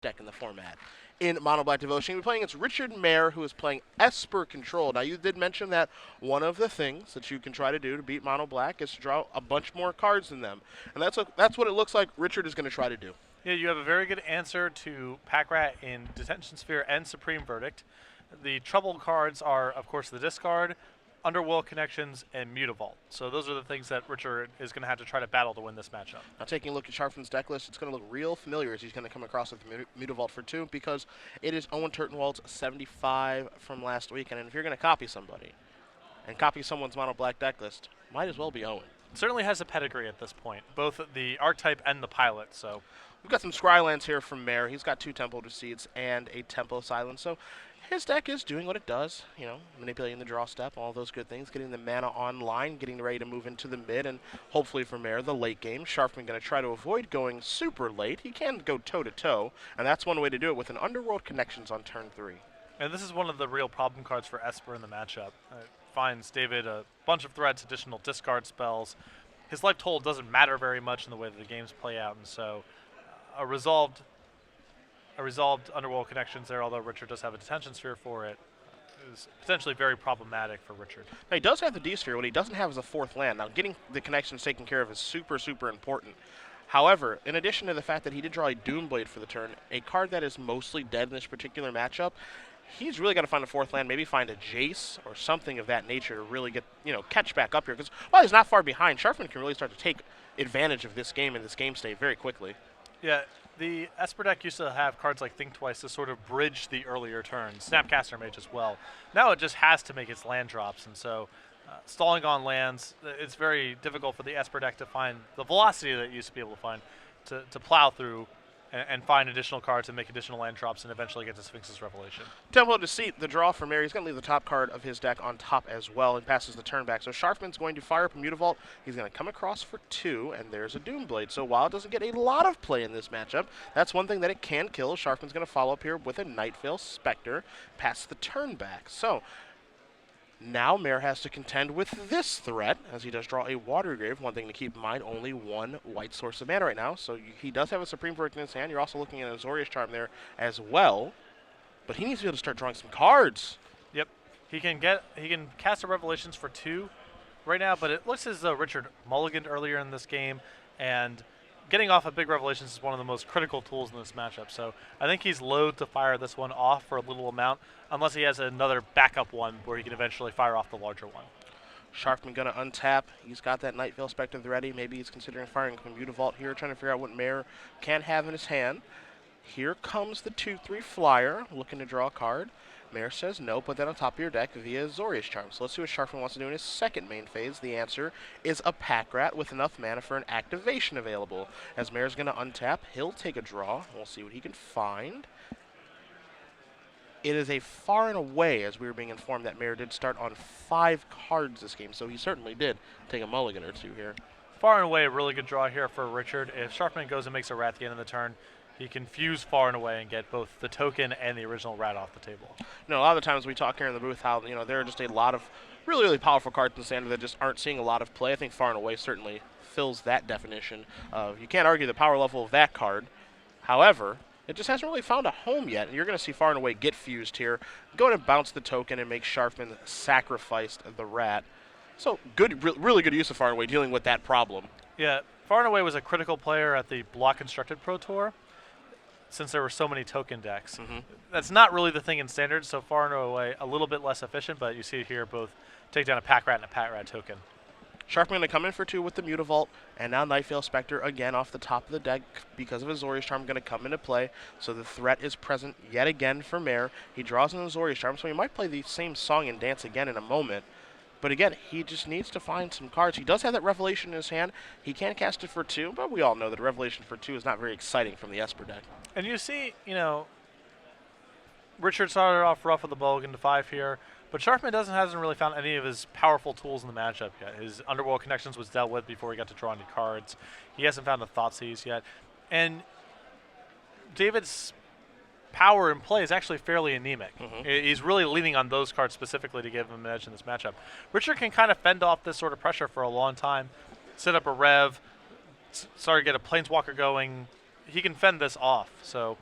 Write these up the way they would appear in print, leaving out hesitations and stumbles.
deck in the format. In Mono Black Devotion, we're playing against Richard Mayer, who is playing Esper Control. Now, you did mention that one of the things that you can try to do to beat Mono Black is to draw a bunch more cards than them. And that's what it looks like Richard is going to try to do. Yeah, you have a very good answer to Pack Rat in Detention Sphere and Supreme Verdict. The trouble cards are, of course, the discard, Underworld Connections, and Mutavault. So those are the things that Richard is going to have to try to battle to win this matchup. Now, taking a look at Sharpen's deck list, it's going to look real familiar as he's going to come across with Mutavault for 2 because it is Owen Turtenwald's 75 from last weekend. And if you're going to copy somebody and copy someone's Mono Black deck list, might as well be Owen. Certainly has a pedigree at this point, both the archetype and the pilot. So we've got some Scrylands here from Mare. He's got 2 Tempo to Seeds and a Tempo Silence. So his deck is doing what it does, manipulating the draw step, all those good things, getting the mana online, getting ready to move into the mid, and hopefully for Mare, the late game. Sharfman going to try to avoid going super late. He can go toe-to-toe, and that's one way to do it with an Underworld Connections on turn 3. And this is one of the real problem cards for Esper in the matchup. It finds David a bunch of threats, additional discard spells. His life total doesn't matter very much in the way that the games play out, and so a resolved Underworld Connections there, although Richard does have a Detention Sphere for it, is potentially very problematic for Richard. Now, he does have the D-Sphere. What he doesn't have is a 4th land. Now, getting the connections taken care of is super, super important. However, in addition to the fact that he did draw a Doomblade for the turn, a card that is mostly dead in this particular matchup, he's really got to find a 4th land, maybe find a Jace or something of that nature to really get, catch back up here. Because while he's not far behind, Sharfman can really start to take advantage of this game and this game state very quickly. Yeah, the Esper deck used to have cards like Think Twice to sort of bridge the earlier turns. Snapcaster Mage as well. Now it just has to make its land drops, and so stalling on lands, it's very difficult for the Esper deck to find the velocity that it used to be able to find to plow through and find additional cards and make additional land drops and eventually get to Sphinx's Revelation. Tempo Deceit, the draw for Mary. He's going to leave the top card of his deck on top as well and passes the turn back. So Sharfman's going to fire up a Mutavault. He's going to come across for 2, and there's a Doomblade. So while it doesn't get a lot of play in this matchup, that's one thing that it can kill. Sharfman's going to follow up here with a Nightveil Spectre, pass the turn back. So now Mare has to contend with this threat, as he does draw a Watergrave. One thing to keep in mind, only 1 white source of mana right now, so he does have a Supreme Verdict in his hand. You're also looking at a Azorius Charm there as well, but he needs to be able to start drawing some cards. Yep, he can cast a Revelations for 2 right now, but it looks as though Richard mulliganed earlier in this game, and getting off a big Revelations is one of the most critical tools in this matchup. So I think he's loath to fire this one off for a little amount, unless he has another backup one where he can eventually fire off the larger one. Sharfman going to untap. He's got that Nightveil Spectre ready. Maybe he's considering firing a Mutavault here, trying to figure out what Mare can have in his hand. Here comes the 2/3 flyer, looking to draw a card. Mare says no, put that on top of your deck via Azorius Charm. So let's see what Sharfman wants to do in his second main phase. The answer is a Pack Rat with enough mana for an activation available. As Mare's going to untap, he'll take a draw. We'll see what he can find. It is a far and away, as we were being informed, that Mare did start on 5 cards this game, so he certainly did take a mulligan or 2 here. Far and away, a really good draw here for Richard. If Sharfman goes and makes a rat at the end of the turn, he can fuse far and away and get both the token and the original rat off the table. A lot of the times we talk here in the booth how, there are just a lot of really, really powerful cards in Standard that just aren't seeing a lot of play. I think Far and Away certainly fills that definition. You can't argue the power level of that card. However, it just hasn't really found a home yet, and you're going to see Far and Away get fused here. Go ahead and bounce the token and make Sharfman sacrifice the rat. So good, really good use of Far and Away dealing with that problem. Yeah, Far and Away was a critical player at the Block Constructed Pro Tour, since there were so many token decks. That's not really the thing in Standard, so Far and Away a little bit less efficient, but you see here both take down a Pack Rat and a Pack Rat token. Sharpman going to come in for 2 with the Mutavault, and now Nightveil Spectre again off the top of the deck because of Azorius Charm going to come into play. So the threat is present yet again for Mare. He draws an Azorius Charm, so he might play the same song and dance again in a moment. But again, he just needs to find some cards. He does have that Revelation in his hand. He can cast it for 2, but we all know that Revelation for 2 is not very exciting from the Esper deck. And you see, Richard started off rough with the mulligan to 5 here, but Sharpen hasn't really found any of his powerful tools in the matchup yet. His Underworld Connections was dealt with before he got to draw any cards. He hasn't found the Thoughtseize yet. And David's power in play is actually fairly anemic. He's really leaning on those cards specifically to give him an edge in this matchup. Richard can kind of fend off this sort of pressure for a long time, set up a Rev, start to get a Planeswalker going. He can fend this off. So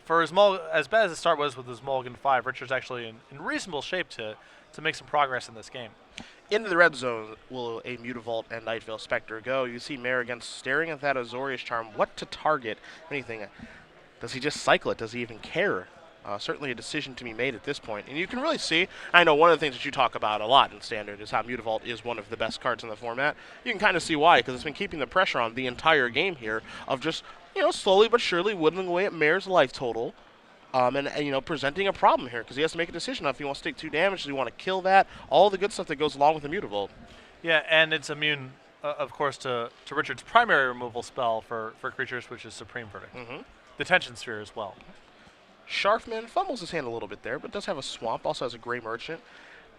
For as bad as the start was with his mulligan 5, Richard's actually in reasonable shape to make some progress in this game. Into the red zone will a Mutavault and Nightveil Spectre go. You see Mare again staring at that Azorius Charm. What to target? Anything. Does he just cycle it? Does he even care? Certainly a decision to be made at this point. And you can really see, I know one of the things that you talk about a lot in Standard is how Mutavault is one of the best cards in the format. You can kind of see why, because it's been keeping the pressure on the entire game here of just, slowly but surely whittling away at Mare's life total. And presenting a problem here because he has to make a decision on if he wants to take 2 damage, does he want to kill that, all the good stuff that goes along with the Mutavault. Yeah, and it's immune, of course, to Richard's primary removal spell for creatures, which is Supreme Verdict. Detention Sphere as well. Sharfman fumbles his hand a little bit there, but does have a Swamp, also has a Gray Merchant.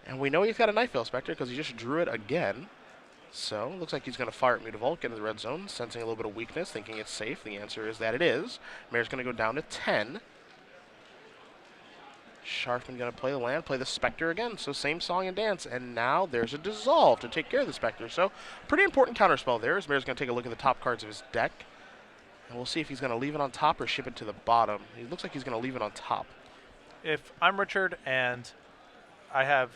And we know he's got a Nightveil Spectre because he just drew it again. So, looks like he's going to fire at Mutavault, get into the red zone, sensing a little bit of weakness, thinking it's safe. The answer is that it is. Mare's going to go down to 10. Sharpen going to play the land, play the Spectre again. So same song and dance. And now there's a Dissolve to take care of the Spectre. So pretty important counterspell there as Mare's going to take a look at the top cards of his deck. And we'll see if he's going to leave it on top or ship it to the bottom. It looks like he's going to leave it on top. If I'm Richard and I have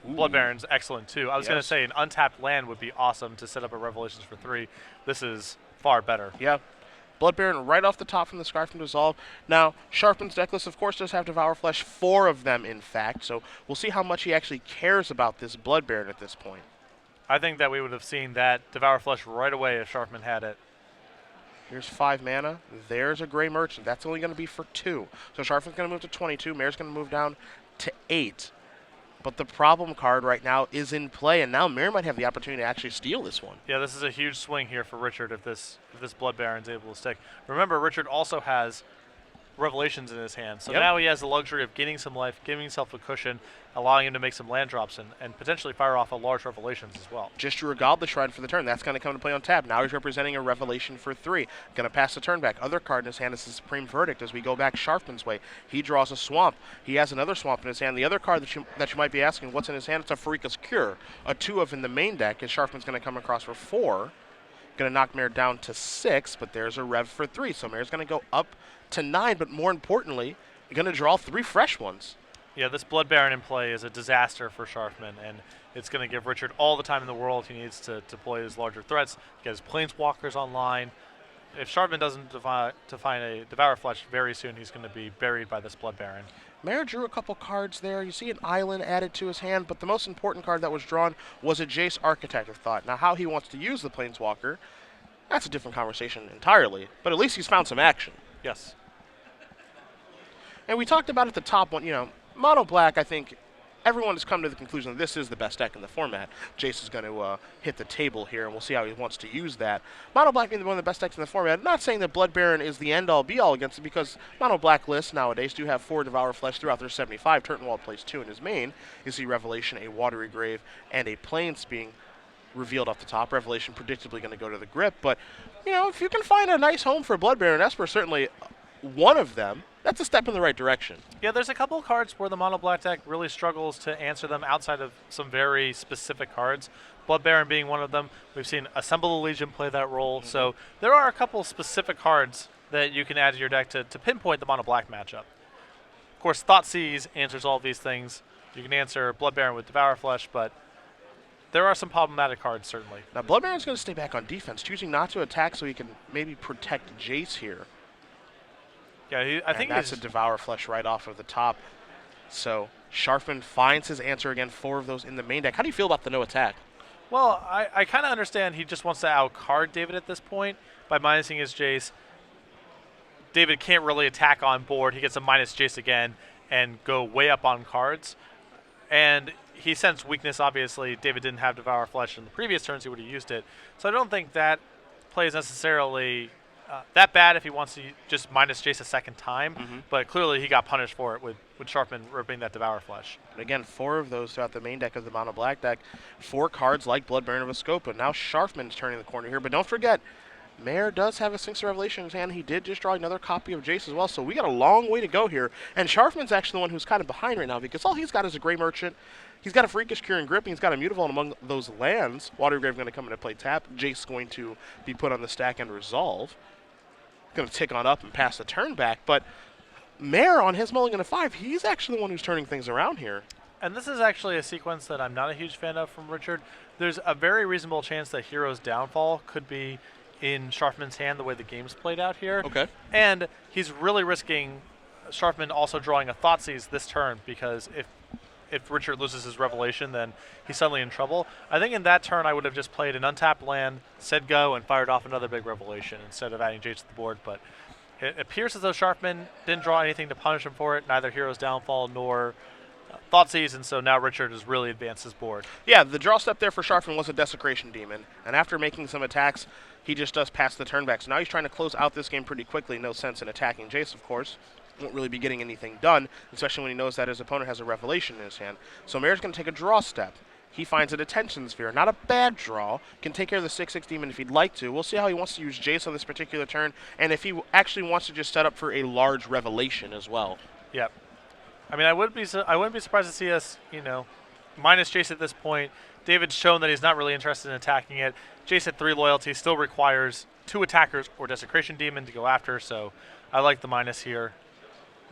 Blood Baron's excellent too. I was going to say an untapped land would be awesome to set up a Revelations for 3. This is far better. Yeah. Blood Baron right off the top from the Scharfman Dissolve. Now, Sharpen's decklist, of course, does have Devour Flesh, 4 of them, in fact. So we'll see how much he actually cares about this Blood Baron at this point. I think that we would have seen that Devour Flesh right away if Sharfman had it. Here's 5 mana. There's a Gray Merchant. That's only going to be for 2. So Sharpen's going to move to 22. Mare's going to move down to 8. But the problem card right now is in play, and now Mare might have the opportunity to actually steal this one. Yeah, this is a huge swing here for Richard if this Blood Baron's able to stick. Remember, Richard also has Revelations in his hand, so now he has the luxury of gaining some life, giving himself a cushion, allowing him to make some land drops and potentially fire off a large Revelations as well. Just to regale the Shrine for the turn. That's going to come to play on tap. Now he's representing a Revelation for 3. Going to pass the turn back. Other card in his hand is the Supreme Verdict as we go back Sharpen's way. He draws a Swamp. He has another Swamp in his hand. The other card that you might be asking what's in his hand, it's a Pharika's Cure. A 2 of in the main deck as Sharpen's going to come across for 4. Going to knock Mare down to 6, but there's a Rev for 3. So Mare's going to go up to 9, but more importantly, you're going to draw 3 fresh ones. Yeah, this Blood Baron in play is a disaster for Sharfman, and it's going to give Richard all the time in the world he needs to play his larger threats, get his Planeswalkers online. If Sharfman doesn't find a Devour Flesh very soon, he's going to be buried by this Blood Baron. Mare drew a couple cards there. You see an island added to his hand, but the most important card that was drawn was a Jace Architect of Thought. Now, how he wants to use the Planeswalker, that's a different conversation entirely, but at least he's found some action. Yes. And we talked about at the top one, Mono Black, I think everyone has come to the conclusion that this is the best deck in the format. Jace is going to hit the table here, and we'll see how he wants to use that. Mono Black being one of the best decks in the format. Not saying that Blood Baron is the end-all, be-all against it, because Mono Black lists nowadays do have 4 Devour Flesh throughout their 75. Turtenwald plays 2 in his main. You see Revelation, a Watery Grave, and a Plains being revealed off the top. Revelation predictably going to go to the grip, but, if you can find a nice home for Blood Baron, Esper certainly one of them. That's a step in the right direction. Yeah, there's a couple of cards where the Mono Black deck really struggles to answer them outside of some very specific cards. Blood Baron being one of them. We've seen Assemble the Legion play that role. So there are a couple of specific cards that you can add to your deck to pinpoint the Mono Black matchup. Of course, Thoughtseize answers all of these things. You can answer Blood Baron with Devour Flesh, but there are some problematic cards, certainly. Now, Blood Baron's going to stay back on defense, choosing not to attack so he can maybe protect Jace here. Yeah, I think that's a Devour Flesh right off of the top. So Sharpen finds his answer again, 4 of those in the main deck. How do you feel about the no attack? Well, I kind of understand he just wants to outcard David at this point by minusing his Jace. David can't really attack on board. He gets a minus Jace again and go way up on cards. And he sensed weakness, obviously. David didn't have Devour Flesh in the previous turns. He would have used it. So I don't think that play is necessarily that bad if he wants to just minus Jace a second time, but clearly he got punished for it with Sharpen ripping that Devour Flesh. And again, 4 of those throughout the main deck of the Mono Black deck. 4 cards like Blood Baron of Ascopa. Now Sharpen's turning the corner here, but don't forget, Mare does have a Sphinx of Revelation in his hand. He did just draw another copy of Jace as well, so we got a long way to go here. And Sharpen's actually the one who's kind of behind right now because all he's got is a Gray Merchant. He's got a Freakish Cure and Grip, and he's got a Mutavault among those lands. Watery Grave going to come into play tap. Jace going to be put on the stack and resolve. Going to tick on up and pass the turn back, but Mare on his mulligan of 5, he's actually the one who's turning things around here. And this is actually a sequence that I'm not a huge fan of from Richard. There's a very reasonable chance that Hero's downfall could be in Sharfman's hand the way the game's played out here. Okay. And he's really risking Sharfman also drawing a Thoughtseize this turn, because if Richard loses his Revelation, then he's suddenly in trouble. I think in that turn I would have just played an untapped land, said go, and fired off another big Revelation instead of adding Jace to the board. But it appears as though Sharfman didn't draw anything to punish him for it, neither Hero's Downfall nor Thoughtseize, and so now Richard has really advanced his board. Yeah, the draw step there for Sharpen was a Desecration Demon, and after making some attacks, he just does pass the turn back. So now he's trying to close out this game pretty quickly. No sense in attacking Jace, of course. Won't really be getting anything done, especially when he knows that his opponent has a Revelation in his hand. So Mare's going to take a draw step. He finds a Detention Sphere. Not a bad draw. Can take care of the 6/6 Demon if he'd like to. We'll see how he wants to use Jace on this particular turn, and if he actually wants to just set up for a large Revelation as well. Yep. I mean, I wouldn't be surprised to see us, minus Jace at this point. David's shown that he's not really interested in attacking it. Jace at 3 loyalty still requires 2 attackers or Desecration Demon to go after, so I like the minus here.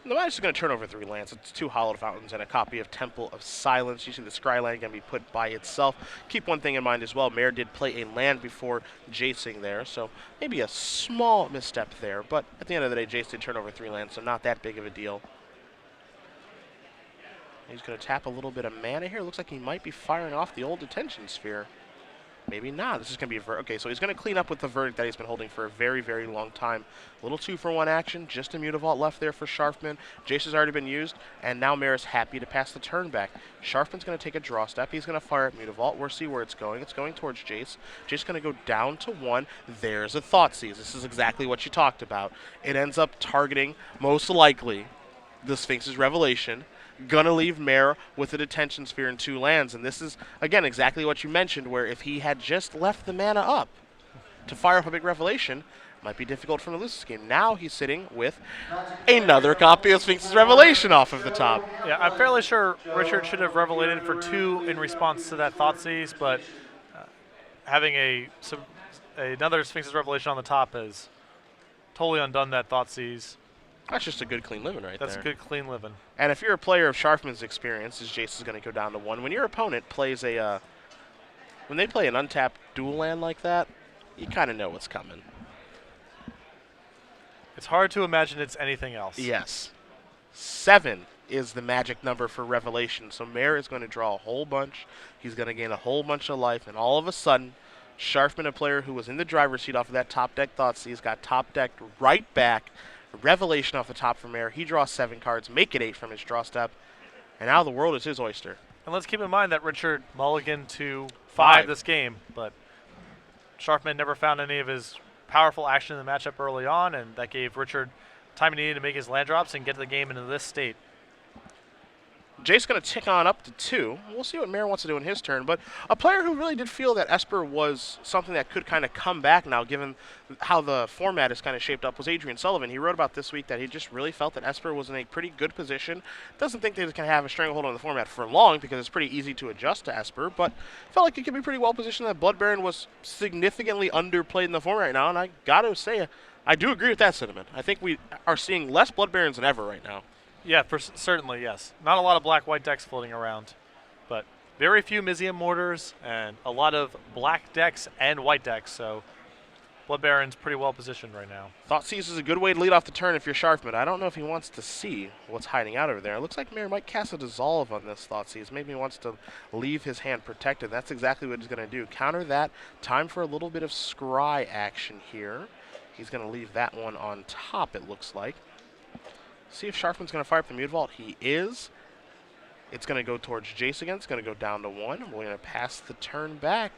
The minus is going to turn over 3 lands. It's 2 Hallowed Fountains and a copy of Temple of Silence. You see the Scry land going to be put by itself. Keep one thing in mind as well. Mare did play a land before Jacing there, so maybe a small misstep there. But at the end of the day, Jace did turn over 3 lands, so not that big of a deal. He's going to tap a little bit of mana here. Looks like he might be firing off the old Detention Sphere. Maybe not. This is going to be okay, so he's going to clean up with the Verdict that he's been holding for a very, very long time. A little 2-for-1 action. Just a Mutavault left there for Sharfman. Jace has already been used, and now Mare's happy to pass the turn back. Sharfman's going to take a draw step. He's going to fire at Mutavault. We'll see where it's going. It's going towards Jace. Jace's going to go down to 1. There's a Thoughtseize. This is exactly what you talked about. It ends up targeting, most likely, the Sphinx's Revelation. Gonna leave Mare with a Detention Sphere and 2 lands, and this is, again, exactly what you mentioned, where if he had just left the mana up to fire up a big Revelation, it might be difficult for him to lose this game. Now he's sitting with another copy of Sphinx's Revelation off of the top. Yeah, I'm fairly sure Richard should have Revelated for 2 in response to that Thoughtseize, but having another Sphinx's Revelation on the top has totally undone that Thoughtseize. That's just a good clean living right there. That's good clean living. And if you're a player of Sharfman's experience, as Jace is going to go down to 1, when your opponent plays when they play an untapped dual land like that, you kind of know what's coming. It's hard to imagine it's anything else. Yes. 7 is the magic number for Revelation. So Mare is going to draw a whole bunch. He's going to gain a whole bunch of life, and all of a sudden, Sharfman, a player who was in the driver's seat off of that top deck Thoughtseize, got top decked right back. Revelation off the top for Mare. He draws 7 cards, make it 8 from his draw step, and now the world is his oyster. And let's keep in mind that Richard mulliganed to 5 this game, but Sharfman never found any of his powerful action in the matchup early on, and that gave Richard time he needed to make his land drops and get the game into this state. Jace's going to tick on up to 2. We'll see what Mare wants to do in his turn. But a player who really did feel that Esper was something that could kind of come back now, given how the format is kind of shaped up, was Adrienne Sullivan. He wrote about this week that he just really felt that Esper was in a pretty good position. Doesn't think they can have a stranglehold on the format for long because it's pretty easy to adjust to Esper, but felt like he could be pretty well positioned. That Blood Baron was significantly underplayed in the format right now, and I got to say, I do agree with that sentiment. I think we are seeing less Blood Barons than ever right now. Yeah, certainly, yes. Not a lot of black-white decks floating around, but very few Mizium Mortars and a lot of black decks and white decks, so Blood Baron's pretty well positioned right now. Thoughtseize is a good way to lead off the turn if you're Sharfman. I don't know if he wants to see what's hiding out over there. It looks like Mare might cast a Dissolve on this Thoughtseize. Maybe he wants to leave his hand protected. That's exactly what he's going to do. Counter that. Time for a little bit of Scry action here. He's going to leave that one on top, it looks like. See if Sharpen's going to fire up the Mutavault. He is. It's going to go towards Jace again. It's going to go down to 1. We're going to pass the turn back.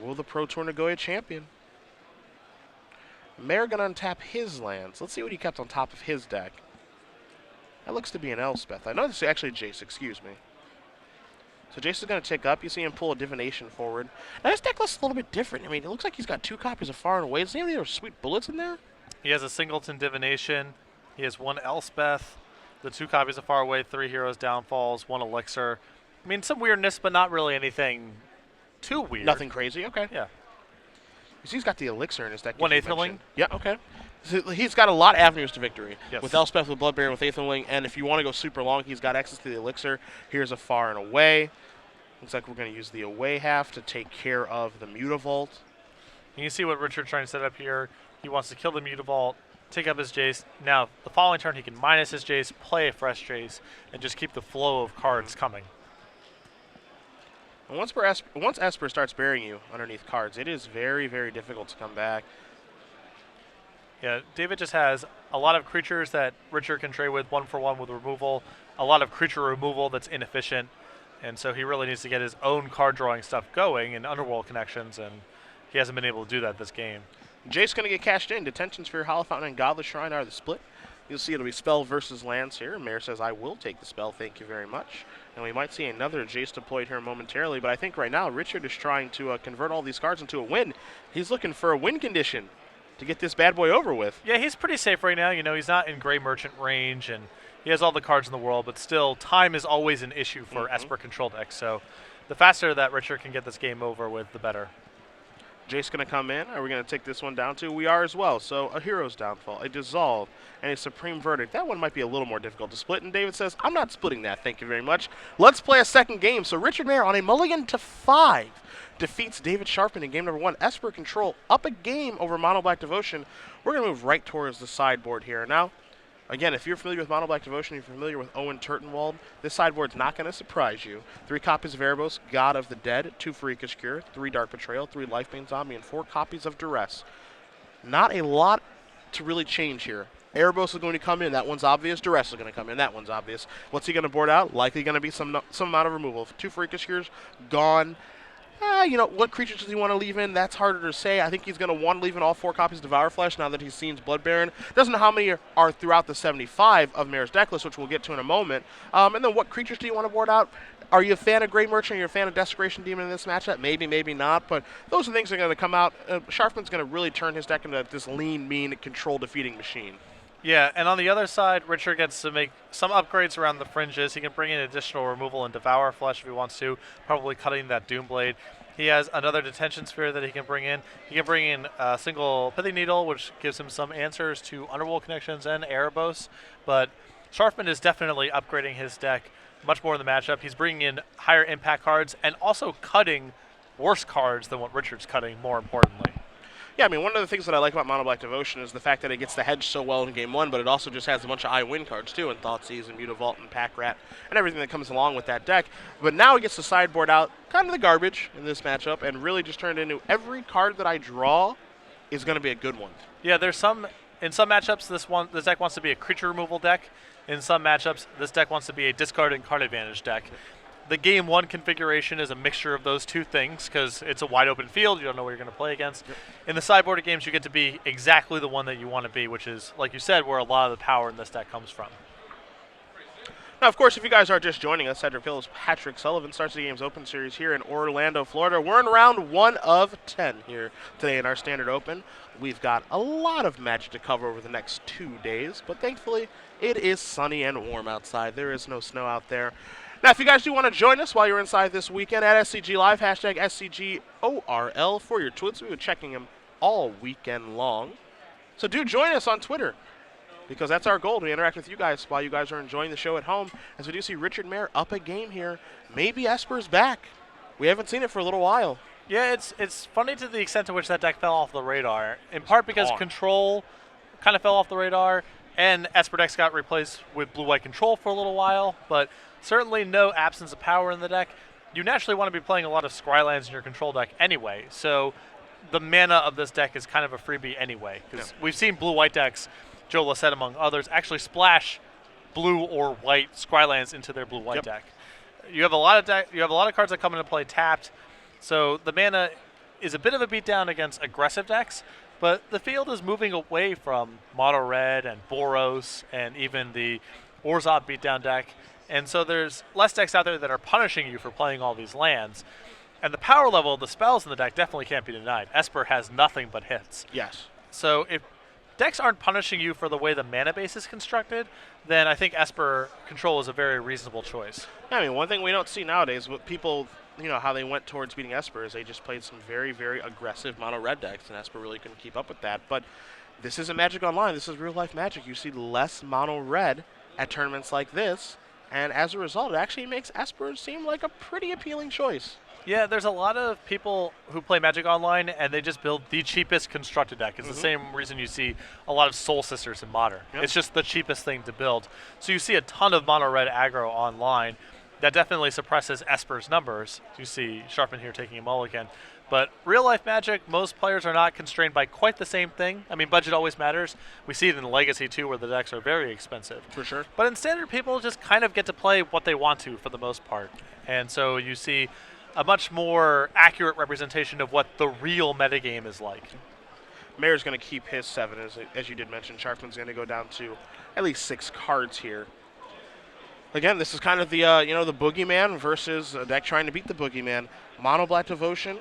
Will the Pro Tour Nagoya champion? Mare going to untap his lands. Let's see what he kept on top of his deck. That looks to be an Elspeth. I know this is actually Jace, excuse me. So Jace is going to tick up. You see him pull a Divination forward. Now his deck looks a little bit different. I mean, it looks like he's got 2 copies of Far and Away. Does he have any other sweet bullets in there? He has a Singleton Divination. He has 1 Elspeth, the 2 copies of Far Away, 3 Heroes Downfalls, 1 Elixir. I mean, some weirdness, but not really anything too weird. Nothing crazy, okay. Yeah. You see he's got the Elixir in his deck. 1 Aetherling. Yeah, okay. So he's got a lot of avenues to victory. Yes. With Elspeth, with Blood Baron, with Aetherling, and if you want to go super long, he's got access to the Elixir. Here's a far and away. Looks like we're going to use the away half to take care of the Mutavault. You can see what Richard's trying to set up here. He wants to kill the Mutavault, take up his Jace. Now, the following turn, he can minus his Jace, play a fresh Jace, and just keep the flow of cards coming. And once Esper starts burying you underneath cards, it is very, very difficult to come back. Yeah, David just has a lot of creatures that Richard can trade with 1-for-1 with removal, a lot of creature removal that's inefficient, and so he really needs to get his own card drawing stuff going in Underworld connections, and he hasn't been able to do that this game. Jace going to get cashed in. Detention, Sphere, Hollow Fountain, and Godless Shrine are the split. You'll see it'll be spell versus lands here. Mayor says, I will take the spell, thank you very much. And we might see another Jace deployed here momentarily, but I think right now Richard is trying to convert all these cards into a win. He's looking for a win condition to get this bad boy over with. Yeah, he's pretty safe right now. You know, he's not in Gray Merchant range, and he has all the cards in the world, but still, time is always an issue for Esper control decks. So the faster that Richard can get this game over with, the better. Jace going to come in. Are we going to take this one down too? We are as well. So a Hero's Downfall, a Dissolve, and a Supreme Verdict. That one might be a little more difficult to split, and David says, I'm not splitting that, thank you very much. Let's play a second game. So Richard Mayer on a mulligan to 5 defeats David Sharpen in game number 1. Esper Control up a game over Mono Black Devotion. We're going to move right towards the sideboard here. Now, again, if you're familiar with Mono Black Devotion, you're familiar with Owen Turtenwald, this sideboard's not going to surprise you. 3 copies of Erebos, God of the Dead, 2 Freakish Cure, 3 Dark Betrayal, 3 Lifebane Zombie, and 4 copies of Duress. Not a lot to really change here. Erebos is going to come in. That one's obvious. Duress is going to come in. That one's obvious. What's he going to board out? Likely going to be some amount of removal. 2 Freakish Cures, gone. You know, what creatures does he want to leave in? That's harder to say. I think he's going to want to leave in all 4 copies of Devour Flesh now that he's seen Blood Baron. Doesn't know how many are throughout the 75 of Mayor's deck list, which we'll get to in a moment. And then what creatures do you want to board out? Are you a fan of Grey Merchant? Are you a fan of Desecration Demon in this matchup? Maybe, maybe not. But those are things that are going to come out. Sharpen's going to really turn his deck into this lean, mean, control-defeating machine. Yeah, and on the other side, Richard gets to make some upgrades around the fringes. He can bring in additional removal and Devour Flesh if he wants to, probably cutting that Doomblade. He has another Detention Sphere that he can bring in. He can bring in a single Pithing Needle, which gives him some answers to Underworld connections and Erebos. But Sharfman is definitely upgrading his deck much more in the matchup. He's bringing in higher impact cards and also cutting worse cards than what Richard's cutting, more importantly. Yeah, I mean, one of the things that I like about Mono Black Devotion is the fact that it gets the hedge so well in game 1, but it also just has a bunch of I-win cards, too, in Thoughtseize and Mutavault and Pack Rat and everything that comes along with that deck. But now it gets the sideboard out, kind of the garbage in this matchup, and really just turned into every card that I draw is going to be a good one. Yeah, in some matchups, this deck wants to be a creature removal deck. In some matchups, this deck wants to be a discard and card advantage deck. The game 1 configuration is a mixture of those two things because it's a wide open field. You don't know what you're going to play against. Yep. In the sideboarded games, you get to be exactly the one that you want to be, which is, like you said, where a lot of the power in this deck comes from. Now, of course, if you guys are just joining us, Cedric Hills, Patrick Sullivan starts the Games Open Series here in Orlando, Florida. We're in round 1 of 10 here today in our Standard Open. We've got a lot of Magic to cover over the next 2 days, but thankfully it is sunny and warm outside. There is no snow out there. Now, if you guys do want to join us while you're inside this weekend at SCG Live, hashtag SCGORL for your tweets. We've been checking them all weekend long. So do join us on Twitter because that's our goal, to interact with you guys while you guys are enjoying the show at home. As we do see Richard Mayer up a game here. Maybe Esper's back. We haven't seen it for a little while. Yeah, it's funny to the extent to which that deck fell off the radar, in part because Control kind of fell off the radar, and Esper decks got replaced with Blue-White Control for a little while, but certainly no absence of power in the deck. You naturally want to be playing a lot of Scrylands in your control deck anyway, so the mana of this deck is kind of a freebie anyway, because we've seen Blue-White decks, Joe Lissette among others, actually splash blue or white Scrylands into their Blue-White deck. You have a lot of cards that come into play tapped, so the mana is a bit of a beatdown against aggressive decks, but the field is moving away from Mono Red and Boros and even the Orzhov beatdown deck. And so there's less decks out there that are punishing you for playing all these lands. And the power level of the spells in the deck definitely can't be denied. Esper has nothing but hits. Yes. So if decks aren't punishing you for the way the mana base is constructed, then I think Esper Control is a very reasonable choice. Yeah, I mean, one thing we don't see nowadays, what people, you know, how they went towards beating Esper is they just played some very, very aggressive mono red decks, and Esper really couldn't keep up with that. But This isn't Magic Online. This is real-life Magic. You see less mono-red at tournaments like this, and as a result, it actually makes Esper seem like a pretty appealing choice. Yeah, there's a lot of people who play Magic Online, and they just build the cheapest constructed deck. It's the same reason you see a lot of Soul Sisters in Modern. Yep. It's just the cheapest thing to build. So you see a ton of mono-red aggro online. That definitely suppresses Esper's numbers. You see Sharpen here taking a mulligan. But real-life Magic, most players are not constrained by quite the same thing. I mean, budget always matters. We see it in Legacy, too, where the decks are very expensive. For sure. But in Standard, people just kind of get to play what they want to for the most part. And so you see a much more accurate representation of what the real metagame is like. Mayor's going to keep his 7, as you did mention. Sharpen's going to go down to at least 6 cards here. Again, this is kind of the the Boogeyman versus a deck trying to beat the Boogeyman. Mono Black Devotion.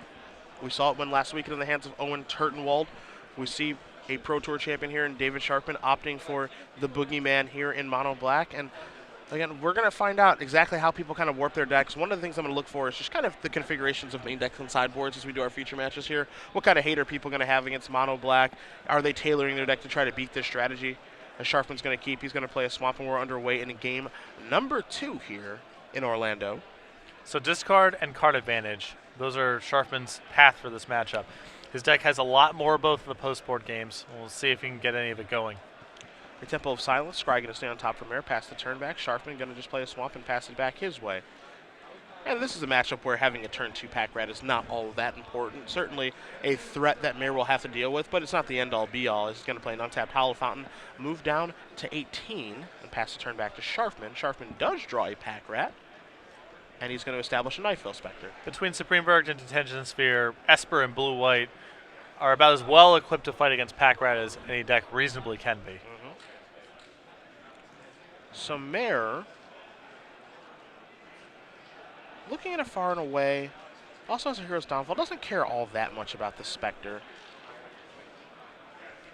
We saw it win last week in the hands of Owen Turtenwald. We see a Pro Tour champion here in David Sharpen opting for the Boogeyman here in Mono Black. And again, we're going to find out exactly how people kind of warp their decks. One of the things I'm going to look for is just kind of the configurations of main decks and sideboards as we do our feature matches here. What kind of hate are people going to have against Mono Black? Are they tailoring their deck to try to beat this strategy? As Sharpen's going to keep, he's going to play a Swamp, and we're underway in game number 2 here in Orlando. So discard and card advantage. Those are Sharpen's path for this matchup. His deck has a lot more of both of the post-board games. We'll see if he can get any of it going. The Temple of Silence, Scry going to stay on top from air, pass the turn back. Sharpen going to just play a Swamp and pass it back his way. And this is a matchup where having a turn 2 pack rat is not all that important. Certainly a threat that Mayor will have to deal with, but it's not the end-all be-all. He's going to play an untapped Hollow Fountain, move down to 18, and pass the turn back to Sharfman. Sharfman does draw a pack rat, and he's going to establish a Knifeville Spectre. Between Supreme Verdict and Detention Sphere, Esper and Blue-White are about as well equipped to fight against pack rat as any deck reasonably can be. So Mayor, looking at it far and away, also has a Hero's Downfall, doesn't care all that much about the Spectre.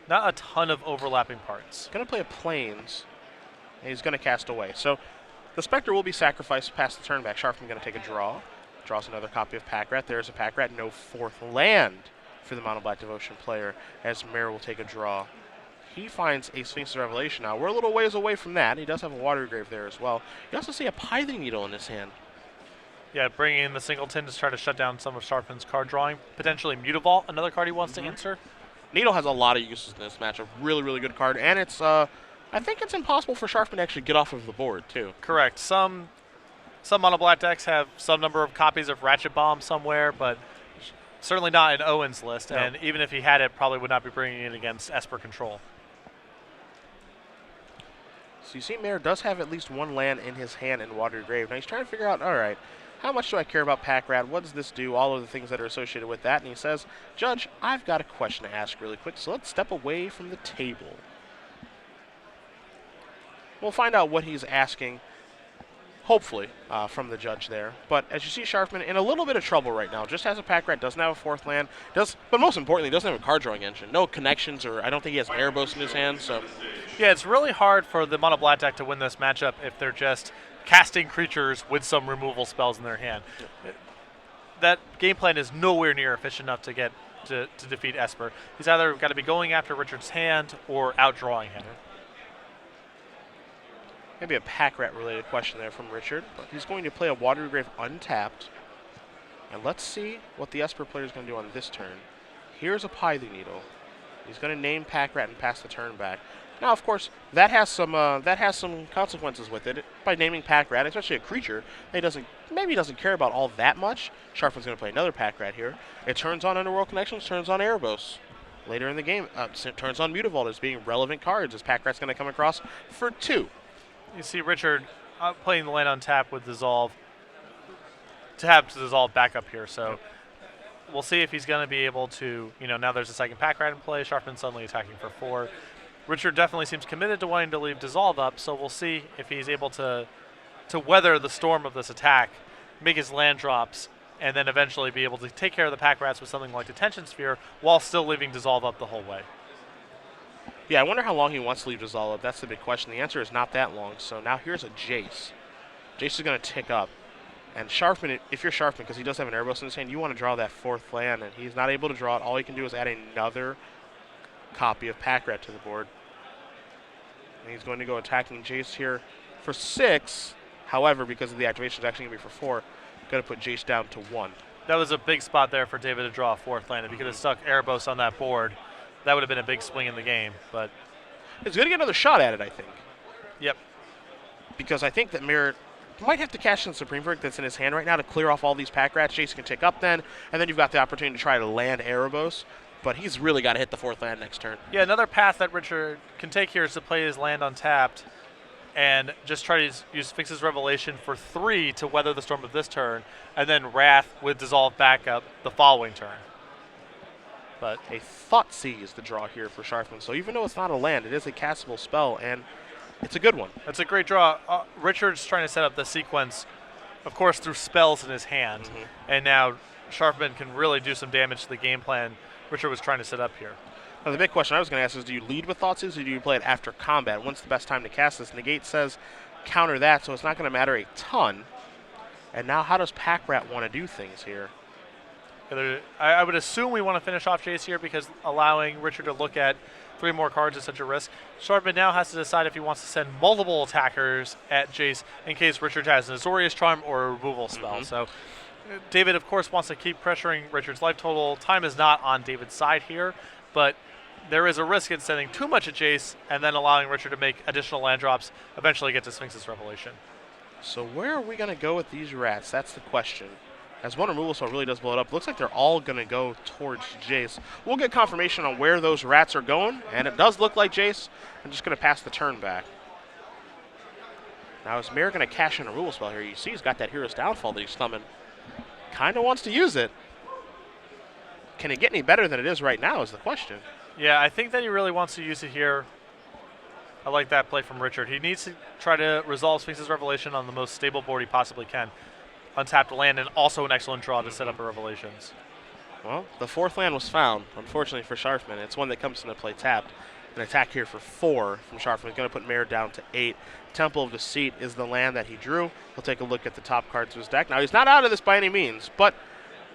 Not a ton of overlapping parts. Going to play a Plains, and he's going to cast away. So the Spectre will be sacrificed past the turn back. Sharpen going to take a draw. Draws another copy of Pack Rat. There's a Pack Rat. No 4th land for the Mono Black Devotion player, as Mayor will take a draw. He finds a Sphinx's Revelation. Now, we're a little ways away from that. He does have a Water Grave there as well. You also see a Pithing Needle in his hand. Yeah, bringing in the Singleton to try to shut down some of Sharpen's card drawing. Potentially Mutavault, another card he wants to answer. Needle has a lot of uses in this matchup. Really, really good card. And it's, I think it's impossible for Sharpen to actually get off of the board, too. Correct. Some Mono Black decks have some number of copies of Ratchet Bomb somewhere, but certainly not in Owen's list. No. And even if he had it, probably would not be bringing it against Esper Control. So you see Mayor does have at least 1 land in his hand in Water Grave. Now he's trying to figure out, all right, how much do I care about Pack Rat? What does this do? All of the things that are associated with that. And he says, Judge, I've got a question to ask really quick, so let's step away from the table. We'll find out what he's asking, hopefully, from the judge there. But as you see, Sharfman in a little bit of trouble right now. Just has a Pack Rat, doesn't have a 4th land, but most importantly, doesn't have a card drawing engine. No connections, or I don't think he has an Erebos in his hand, so... Yeah, it's really hard for the Mono Black deck to win this matchup if they're just casting creatures with some removal spells in their hand. That game plan is nowhere near efficient enough to get to defeat Esper. He's either got to be going after Richard's hand or outdrawing him. Maybe a Pack Rat related question there from Richard, but he's going to play a Water Grave untapped. And let's see what the Esper player is going to do on this turn. Here's a Pithing Needle. He's going to name Pack Rat and pass the turn back. Now, of course, that has some consequences with it. By naming Pack Rat, especially a creature, he maybe doesn't care about all that much. Sharpen's going to play another Pack Rat here. It turns on Underworld Connections, turns on Erebos. Later in the game, it turns on Mutavault as being relevant cards, as Pack Rat's going to come across for 2. You see Richard playing the land on tap with Dissolve to have Dissolve back up here. So we'll see if he's going to be able to, now there's a second Pack Rat in play. Sharpen suddenly attacking for 4. Richard definitely seems committed to wanting to leave Dissolve up, so we'll see if he's able to weather the storm of this attack, make his land drops, and then eventually be able to take care of the Pack Rats with something like Detention Sphere while still leaving Dissolve up the whole way. Yeah, I wonder how long he wants to leave Dissolve up. That's the big question. The answer is not that long. So now here's a Jace. Jace is going to tick up. And Sharpen, if you're Sharpen, because he does have an Erebos in his hand, you want to draw that 4th land, and he's not able to draw it. All he can do is add another copy of Pack Rat to the board. And he's going to go attacking Jace here for 6. However, because of the activation, it's actually going to be for 4. Going to put Jace down to 1. That was a big spot there for David to draw a 4th land. If he could have stuck Erebos on that board, that would have been a big swing in the game. But he's going to get another shot at it, I think. Yep. Because I think that Mirror might have to cash in Supreme Verdict that's in his hand right now to clear off all these Pack Rats. Jace can take up then, and then you've got the opportunity to try to land Erebos. But he's really got to hit the 4th land next turn. Yeah, another path that Richard can take here is to play his land untapped and just try to use Sphinx's Revelation for 3 to weather the storm of this turn, and then Wrath with Dissolve backup the following turn. But a Thoughtseize is the draw here for Sharpen. So even though it's not a land, it is a castable spell, and it's a good one. That's a great draw. Richard's trying to set up the sequence, of course, through spells in his hand, and now Sharfman can really do some damage to the game plan Richard was trying to set up here. Now, the big question I was going to ask is, do you lead with Thoughtseize or do you play it after combat? When's the best time to cast this? Negate says counter that, so it's not going to matter a ton. And now how does Pack Rat want to do things here? I would assume we want to finish off Jace here because allowing Richard to look at 3 more cards is such a risk. Sharpen now has to decide if he wants to send multiple attackers at Jace in case Richard has an Azorius Charm or a removal spell. So David, of course, wants to keep pressuring Richard's life total. Time is not on David's side here, but there is a risk in sending too much at Jace and then allowing Richard to make additional land drops, eventually get to Sphinx's Revelation. So where are we going to go with these rats? That's the question. As one removal spell really does blow it up, looks like they're all going to go towards Jace. We'll get confirmation on where those rats are going, and it does look like Jace. I'm just going to pass the turn back. Now is Mare going to cash in a removal spell here? You see he's got that Hero's Downfall that he's thumbing. Kind of wants to use it. Can it get any better than it is right now is the question. Yeah, I think that he really wants to use it here. I like that play from Richard. He needs to try to resolve Sphinx's Revelation on the most stable board he possibly can. Untapped land and also an excellent draw to set up a Revelations. Well, the 4th land was found, unfortunately for Sharfman. It's one that comes into play tapped. An attack here for 4 from Sharfman. Going to put Mare down to 8. Temple of Deceit is the land that he drew. We'll take a look at the top cards of his deck. Now, he's not out of this by any means, but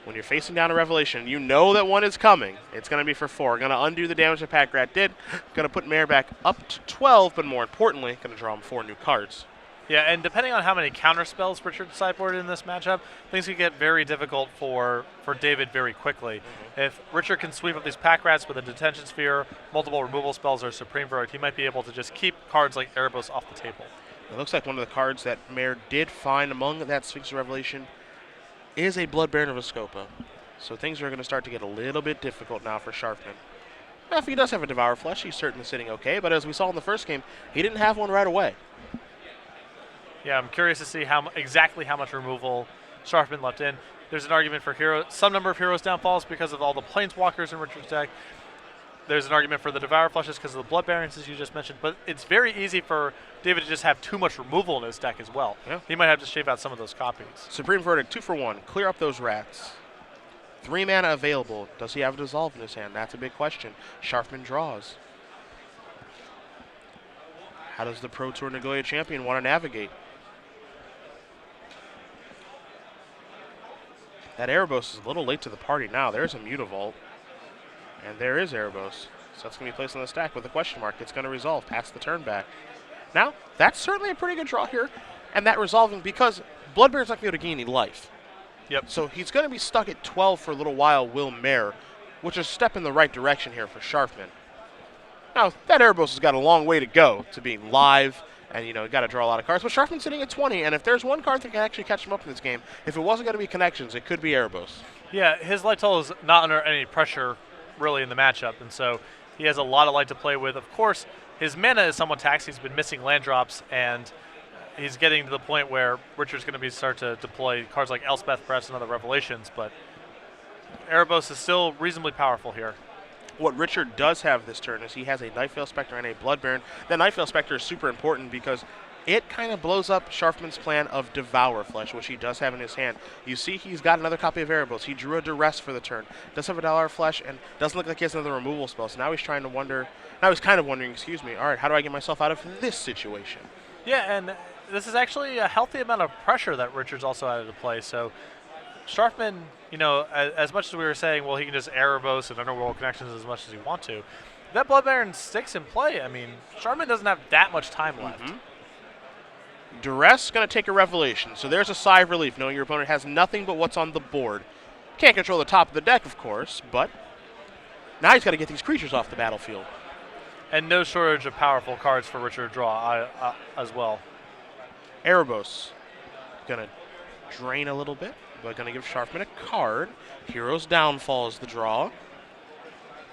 when you're facing down a Revelation, you know that one is coming. It's going to be for 4. Going to undo the damage that Pack Rat did. Going to put Mare back up to 12, but more importantly, going to draw him 4 new cards. Yeah, and depending on how many counter spells Richard sideboarded in this matchup, things could get very difficult for David very quickly. If Richard can sweep up these Pack Rats with a Detention Sphere, multiple removal spells, or Supreme Verdict, he might be able to just keep cards like Erebos off the table. It looks like one of the cards that Mare did find among that Sphinx Revelation is a Blood Baron of Escopa. So things are going to start to get a little bit difficult now for Sharfman. Now, if he does have a Devour Flesh, he's certainly sitting okay, but as we saw in the first game, he didn't have one right away. Yeah, I'm curious to see exactly how much removal Sharpen left in. There's an argument for some number of Heroes Downfalls because of all the Planeswalkers in Richard's deck. There's an argument for the Devour Flushes because of the Blood Barons, as you just mentioned. But it's very easy for David to just have too much removal in his deck as well. Yeah. He might have to shave out some of those copies. Supreme Verdict, 2 for 1. Clear up those rats. 3 mana available. Does he have a Dissolve in his hand? That's a big question. Sharfman draws. How does the Pro Tour Nagoya champion want to navigate? That Erebos is a little late to the party now. There's a Mutavault. And there is Erebos. So that's going to be placed on the stack with a question mark. It's going to resolve past the turn back. Now, that's certainly a pretty good draw here. And that resolving because Bloodbear's not going to be able to gain any life. Yep. So he's going to be stuck at 12 for a little while, Will Mare, which is a step in the right direction here for Sharfman. Now, that Erebos has got a long way to go to being live, and, you know, got to draw a lot of cards. But Sharfman's sitting at 20, and if there's one card that can actually catch him up in this game, if it wasn't going to be Connections, it could be Erebos. Yeah, his light total is not under any pressure, really, in the matchup, and so he has a lot of light to play with. Of course, his mana is somewhat taxed. He's been missing land drops, and he's getting to the point where Richard's going to start to deploy cards like Elspeth, perhaps, and other Revelations, but Erebos is still reasonably powerful here. What Richard does have this turn is he has a Nightveil Spectre and a Blood Baron. That Nightveil Spectre is super important because it kind of blows up Sharfman's plan of Devour Flesh, which he does have in his hand. You see he's got another copy of Erebos. He drew a Duress for the turn. Does have a Devour Flesh and doesn't look like he has another removal spell. So now he's trying to wonder, now he's kind of wondering, excuse me, all right, how do I get myself out of this situation? Yeah, and this is actually a healthy amount of pressure that Richard's also added to play. So Sharpen, you know, as much as we were saying, well, he can just Erebos and Underworld Connections as much as he wants to, that Blood Baron sticks in play. I mean, Sharpen doesn't have that much time left. Duress going to take a Revelation. So there's a sigh of relief, knowing your opponent has nothing but what's on the board. Can't control the top of the deck, of course, but now he's got to get these creatures off the battlefield. And no shortage of powerful cards for Richard to draw as well. Erebos going to drain a little bit, but going to give Sharfman a card. Hero's Downfall is the draw.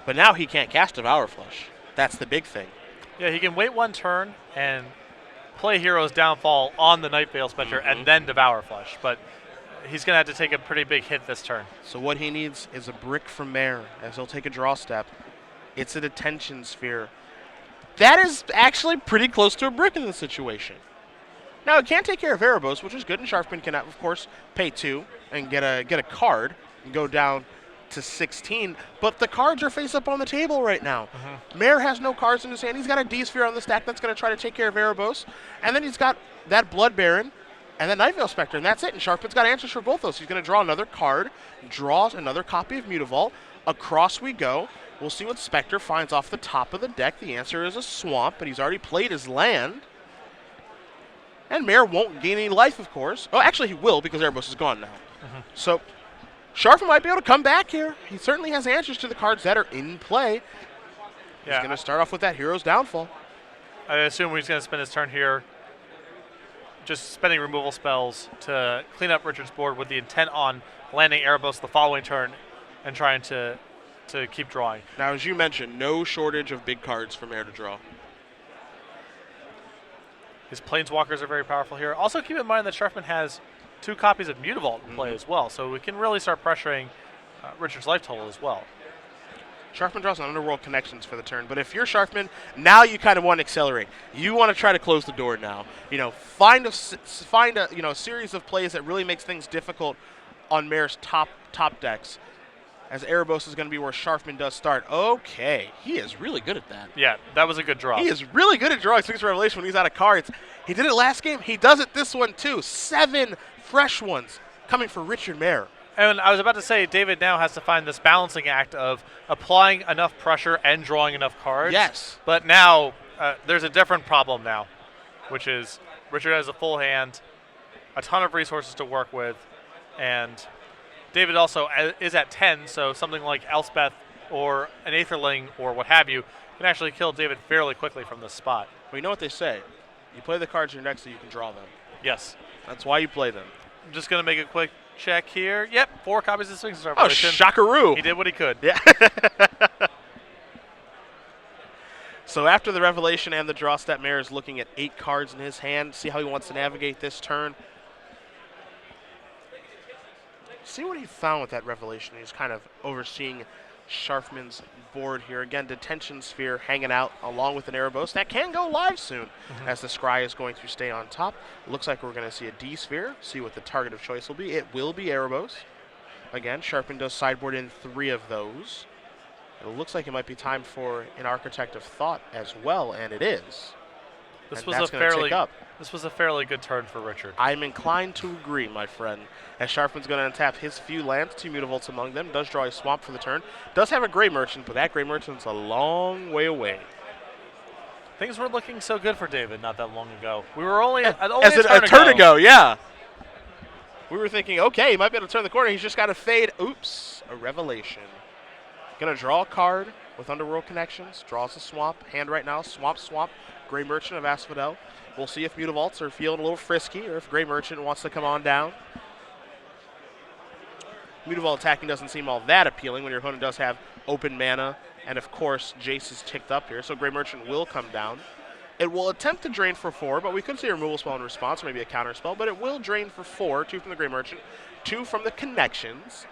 But now he can't cast Devour Flesh. That's the big thing. Yeah, he can wait one turn and play Hero's Downfall on the Night Veil Spectre and then Devour Flesh. But he's going to have to take a pretty big hit this turn. So what he needs is a brick from Mare, as he'll take a draw step. It's a Detention Sphere. That is actually pretty close to a brick in this situation. Now, it can't take care of Erebos, which is good, and Sharfman can, of course, pay 2 and get a card and go down to 16, but the cards are face up on the table right now. Mare has no cards in his hand. He's got a D-Sphere on the stack that's going to try to take care of Erebos, and then he's got that Blood Baron and that Night Veil Spectre, and that's it. And Sharpen's got answers for both those. He's going to draw another card, draws another copy of Mutavault. Across we go. We'll see what Spectre finds off the top of the deck. The answer is a Swamp, but he's already played his land. And Mare won't gain any life, of course. Oh, actually he will, because Erebos is gone now. So Sharpen might be able to come back here. He certainly has answers to the cards that are in play. He's going to start off with that Hero's Downfall. I assume he's going to spend his turn here just spending removal spells to clean up Richard's board with the intent on landing Erebos the following turn and trying to keep drawing. Now, as you mentioned, no shortage of big cards for Mare to draw. His Planeswalkers are very powerful here. Also keep in mind that Sharfman has 2 copies of Mutavault in play as well, so we can really start pressuring Richard's life total as well. Sharfman draws an Underworld Connections for the turn, but if you're Sharfman, now you kind of want to accelerate. You want to try to close the door now. Find a series of plays that really makes things difficult on Mare's top decks, as Erebos is going to be where Sharfman does start. Okay, he is really good at that. Yeah, that was a good draw. He is really good at drawing 6 Revelation when he's out of cards. He did it last game. He does it this one too. 7 fresh ones coming for Richard Mare. And I was about to say, David now has to find this balancing act of applying enough pressure and drawing enough cards. Yes. But now there's a different problem now, which is Richard has a full hand, a ton of resources to work with, and David also is at 10, so something like Elspeth or an Aetherling or what have you can actually kill David fairly quickly from this spot. Well, you know what they say. You play the cards in your deck so you can draw them. Yes. That's why you play them. I'm just going to make a quick check here. Yep, 4 copies of Sphinx Oh, Revelation. shockaroo. He did what he could. Yeah. So after the Revelation and the draw step, Mare is looking at 8 cards in his hand. See how he wants to navigate this turn. See what he found with that Revelation. He's kind of overseeing Sharfman's board here. Again, Detention Sphere hanging out along with an Erebos. That can go live soon as the Scry is going to stay on top. Looks like we're going to see a D-Sphere. See what the target of choice will be. It will be Erebos. Again, Sharpen does sideboard in 3 of those. It looks like it might be time for an Architect of Thought as well, and it is. This And was that's a gonna tick fairly up. this was a fairly good turn for Richard. I'm inclined to agree, my friend. As Sharpen's going to untap his few lands, 2 Mutavolts among them, does draw a Swamp for the turn. Does have a Gray Merchant, but that Gray Merchant's a long way away. Things were looking so good for David not that long ago. We were only As a a turn ago, yeah. We were thinking, okay, he might be able to turn the corner. He's just got to fade. Oops, a Revelation. Going to draw a card with Underworld Connections. Draws a Swamp. Hand right now, Swamp, Gray Merchant of Asphodel. We'll see if Mutavaults are feeling a little frisky or if Gray Merchant wants to come on down. Mutavault attacking doesn't seem all that appealing when your opponent does have open mana. And, of course, Jace is ticked up here, so Gray Merchant will come down. It will attempt to drain for 4, but we could see a removal spell in response, or maybe a counter spell. But it will drain for 4, 2 from the Gray Merchant, 2 from the Connections.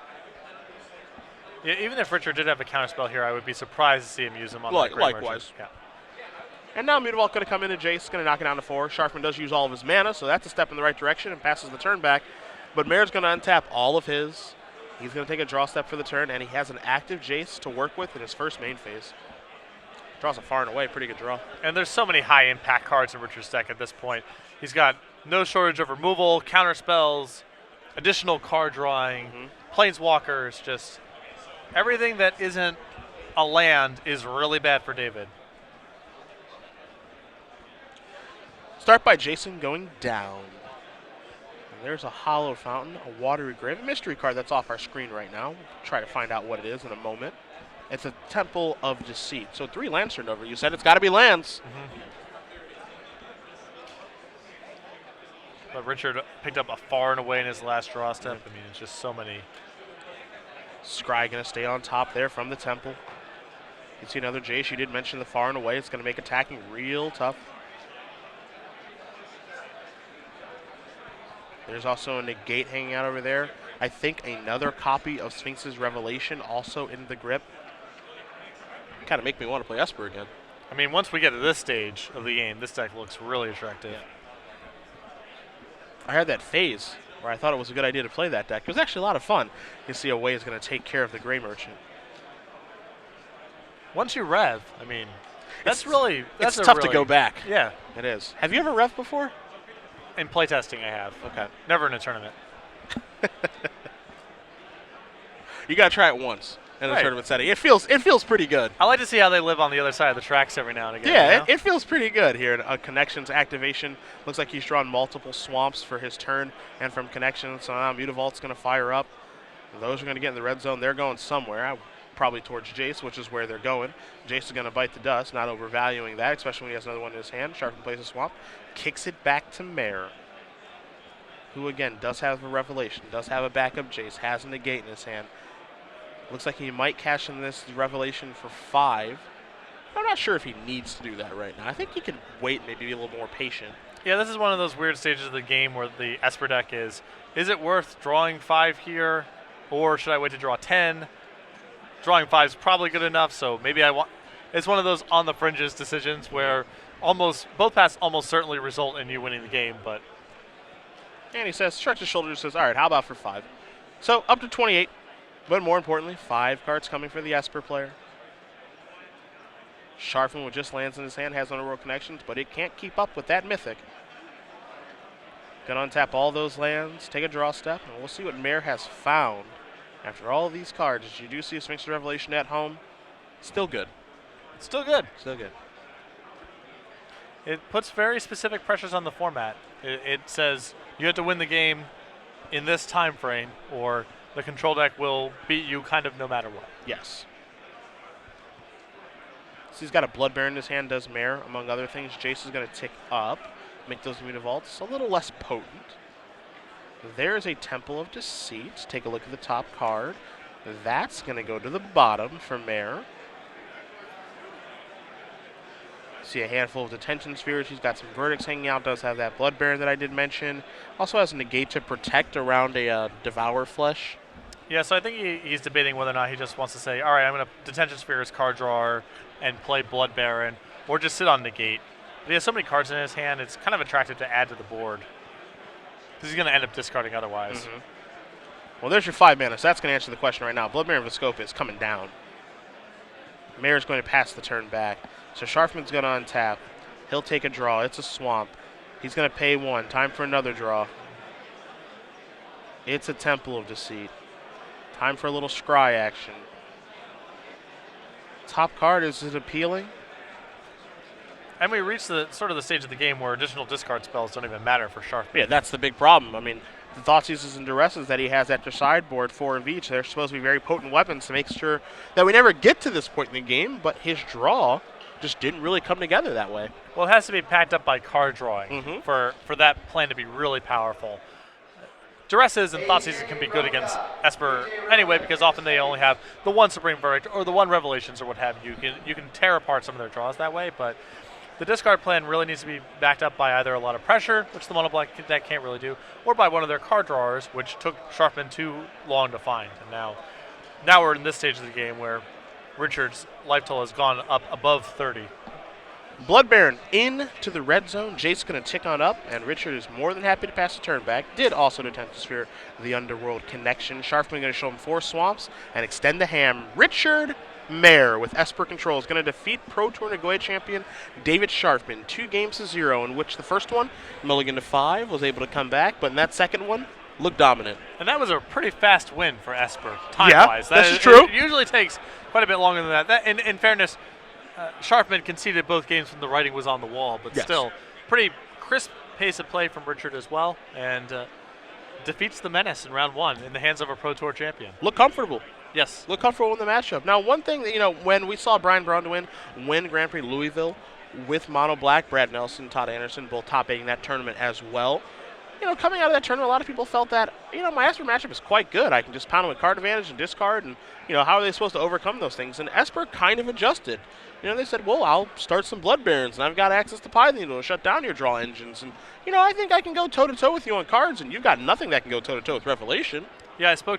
Yeah, even if Richard did have a counterspell here, I would be surprised to see him use them on the Gray Likewise. Merchant. Yeah. And now Mutavault going to come into Jace, going to knock it down to 4. Sharfman does use all of his mana, so that's a step in the right direction and passes the turn back. But Mare's going to untap all of his. He's going to take a draw step for the turn, and he has an active Jace to work with in his first main phase. Draws a far and away, pretty good draw. And there's so many high-impact cards in Richard's deck at this point. He's got no shortage of removal, counterspells, additional card drawing, planeswalkers, just everything that isn't a land is really bad for David. Start by Jason going down. And there's a hollow fountain, a watery grave, a mystery card that's off our screen right now. We'll try to find out what it is in a moment. It's a Temple of Deceit. So 3 lands turned over. You said it's got to be lands. Mm-hmm. But Richard picked up a far and away in his last draw step. I mean, it's just so many. Scry going to stay on top there from the Temple. You can see another Jace. You did mention the far and away. It's going to make attacking real tough. There's also a negate hanging out over there. I think another copy of Sphinx's Revelation also in the grip. Kind of make me want to play Esper again. I mean, once we get to this stage of the game, this deck looks really attractive. Yeah. I had that phase where I thought it was a good idea to play that deck. It was actually a lot of fun. You see a way is going to take care of the Gray Merchant. Once you rev, I mean, that's it's tough to go back. Yeah. It is. Have you ever rev before? In playtesting, I have. Okay. Never in a tournament. You got to try it once in a tournament setting. It feels pretty good. I like to see how they live on the other side of the tracks every now and again. Yeah, you know? it feels pretty good here. Connections activation. Looks like he's drawn multiple swamps for his turn and from Connections. So now Mutavault's going to fire up. Those are going to get in the red zone. They're going somewhere. Probably towards Jace, which is where they're going. Jace is going to bite the dust, not overvaluing that, especially when he has another one in his hand. Sharpen plays a swamp, kicks it back to Mare, who again does have a Revelation, does have a backup Jace, has a negate in his hand. Looks like he might cash in this Revelation for 5. I'm not sure if he needs to do that right now. I think he can wait, maybe be a little more patient. Yeah, this is one of those weird stages of the game where the Esper deck is it worth drawing 5 here, or should I wait to draw 10? Drawing 5 is probably good enough, so maybe it's one of those on the fringes decisions where both paths almost certainly result in you winning the game, but. And he says, shrugs his shoulders, says, all right, how about for 5? So up to 28, but more importantly, 5 cards coming for the Esper player. Sharfman with just lands in his hand, has Underworld Connections, but it can't keep up with that Mythic. Gonna untap all those lands, take a draw step, and we'll see what Mare has found. After all of these cards, you do see a Sphinx Revelation at home. Still good. Still good. Still good. It puts very specific pressures on the format. It says you have to win the game in this time frame, or the control deck will beat you kind of no matter what. Yes. So he's got a Blood Bear in his hand, does Mare, among other things. Jace is going to tick up, make those Mutavaults a little less potent. There's a Temple of Deceit. Take a look at the top card. That's going to go to the bottom for Mare. See a handful of Detention Spheres. He's got some Verdicts hanging out. Does have that Blood Bear that I did mention. Also has a negate to protect around a Devour Flesh. Yeah, so I think he's debating whether or not he just wants to say, all right, I'm going to Detention Spheres, card drawer, and play Blood Baron, or just sit on negate. But he has so many cards in his hand, it's kind of attractive to add to the board. Because he's going to end up discarding otherwise. Mm-hmm. Well, there's your 5 mana, so that's going to answer the question right now. Blood Baron Viscopa is coming down. Mare's going to pass the turn back. So Sharfman's going to untap. He'll take a draw. It's a swamp. He's going to pay 1. Time for another draw. It's a Temple of Deceit. Time for a little scry action. Top card, is it appealing? And we reached the stage of the game where additional discard spells don't even matter for Sharpen. Yeah, that's the big problem. I mean, the Thoughtseizes and Duresses that he has at their sideboard, 4 of each, they're supposed to be very potent weapons to make sure that we never get to this point in the game, but his draw just didn't really come together that way. Well, it has to be packed up by card drawing for that plan to be really powerful. Duresses and Thoughtseizes can be good against Esper anyway, because often they only have the one Supreme Verdict or the one Revelations or what have you. You can tear apart some of their draws that way, but the discard plan really needs to be backed up by either a lot of pressure, which the mono black deck can't really do, or by one of their card drawers, which took Sharpen too long to find. And now we're in this stage of the game where Richard's life total has gone up above 30. Blood Baron into the red zone. Jace's going to tick on up, and Richard is more than happy to pass the turn back. Did also Detention Sphere the Underworld Connection. Sharfman going to show him 4 swamps and extend the ham. Richard Mare with Esper Control is going to defeat Pro Tour Nagoya champion David Sharpen 2-0, in which the first one, Mulligan to 5, was able to come back, but in that second one, looked dominant. And that was a pretty fast win for Esper, time-wise. Yeah, this is true. It usually takes quite a bit longer than that. In fairness, Sharfman conceded both games when the writing was on the wall, but still, pretty crisp pace of play from Richard as well, and defeats the Menace in round 1 in the hands of a Pro Tour champion. Look comfortable. Yes. Look comfortable in the matchup. Now, one thing that, when we saw Brian Braun win Grand Prix Louisville with Mono Black, Brad Nelson, Todd Anderson, both top 8 in that tournament as well. Coming out of that tournament, a lot of people felt that, my Esper matchup is quite good. I can just pound him with card advantage and discard, and, how are they supposed to overcome those things? And Esper kind of adjusted. They said, well, I'll start some Blood Barons, and I've got access to Pie Needle to shut down your draw engines. And, I think I can go toe-to-toe with you on cards, and you've got nothing that can go toe-to-toe with Revelation. Yeah, I spoke